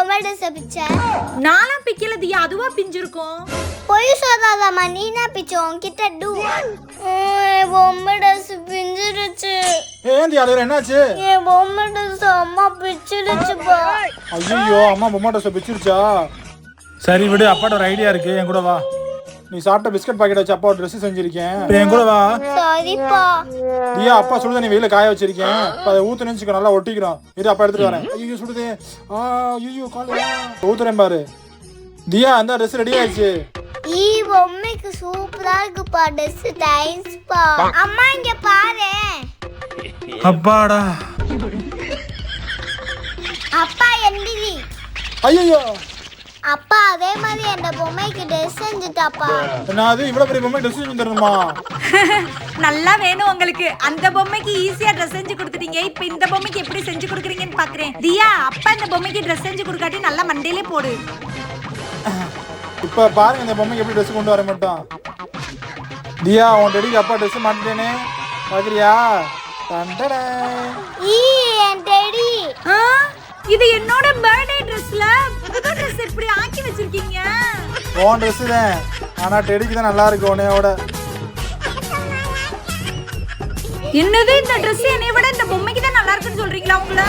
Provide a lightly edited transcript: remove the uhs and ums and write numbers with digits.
பொம்மை ட்ரெஸ் பிச்ச நாலாம் பிக்கல தியா அதுவா பிஞ்சிருக்கும் பொய் சொல்லாதம்மா நீனா பிச்ச உன்கிட்ட டூ பொம்மை ட்ரெஸ் பிஞ்சிருச்சு ஏந்தி அழுகுற என்னாச்சு என் பொம்மை ட்ரெஸ் அம்மா பிச்சிருச்சுப்பா ஐயோ அம்மா பொம்மை ட்ரெஸ் பிச்சிருச்சா சரி விடு அப்பாட்ட ஒரு ஐடியா இருக்கு என் கூட வா நீ சாப்பிட்ட பிஸ்கட் பாக்கெட் வச்சு அப்பா ட்ரெஸ் செஞ்சிருக்கேன் என் கூட வா சரிப்பா தியா அப்பா சுடுதண்ணி வெயில காய வச்சிருக்கேன் அப்ப அதை ஊத்து நினைச்சுக்க நல்லா ஒட்டிக்கிறோம் இரு அப்பா எடுத்துட்டு வரேன் ஐயோ சுடுதே ஐயோ கால ஊத்துறேன் பாரு தியா அந்த ட்ரெஸ் ரெடி ஆயிடுச்சு ஈ பொம்மைக்கு சூப்பரா இருக்குப்பா ட்ரெஸ் தேங்க்ஸ்ப்பா அம்மா இங்க பாரு அப்பாடா அப்பா எந்திரி ஐயோ அப்பா அதே மாதிரி அந்த பொம்மைக்கு ட்ரெஸ் செஞ்சுட்டாப்பா நான் அது இவ்வளவு பெரிய பொம்மை ட்ரெஸ் செஞ்சு தரணுமா நல்லா வேணும் உங்களுக்கு அந்த பொம்மைக்கு ஈஸியா ட்ரெஸ் செஞ்சு கொடுத்துட்டீங்க இப்ப இந்த பொம்மைக்கு எப்படி செஞ்சு கொடுக்குறீங்கன்னு பாக்குறேன் தியா அப்பா இந்த பொம்மைக்கு ட்ரெஸ் செஞ்சு கொடுக்காட்டி நல்லா மண்டையிலே போடு இப்ப பாருங்க இந்த பொம்மைக்கு எப்படி ட்ரெஸ் கொண்டு வர மாட்டோம் தியா உன் டெடிக்கு அப்பா ட்ரெஸ் மாட்டிட்டேனே பாக்குறியா ஈ என் டெடி இது என்னோட பர்த்டே ட்ரெஸ்ல புது ட்ரெஸ் எப்படி ஆக்கி வச்சிருக்கீங்க உன் ட்ரெஸ் தான் ஆனா டெடிக்கு தான் நல்லா இருக்கு உன்னையோட என்னது இந்த ட்ரெஸ் என்னைய விட இந்த பொம்மைக்கு தான் நல்லா இருக்குன்னு சொல்றீங்களா உங்கள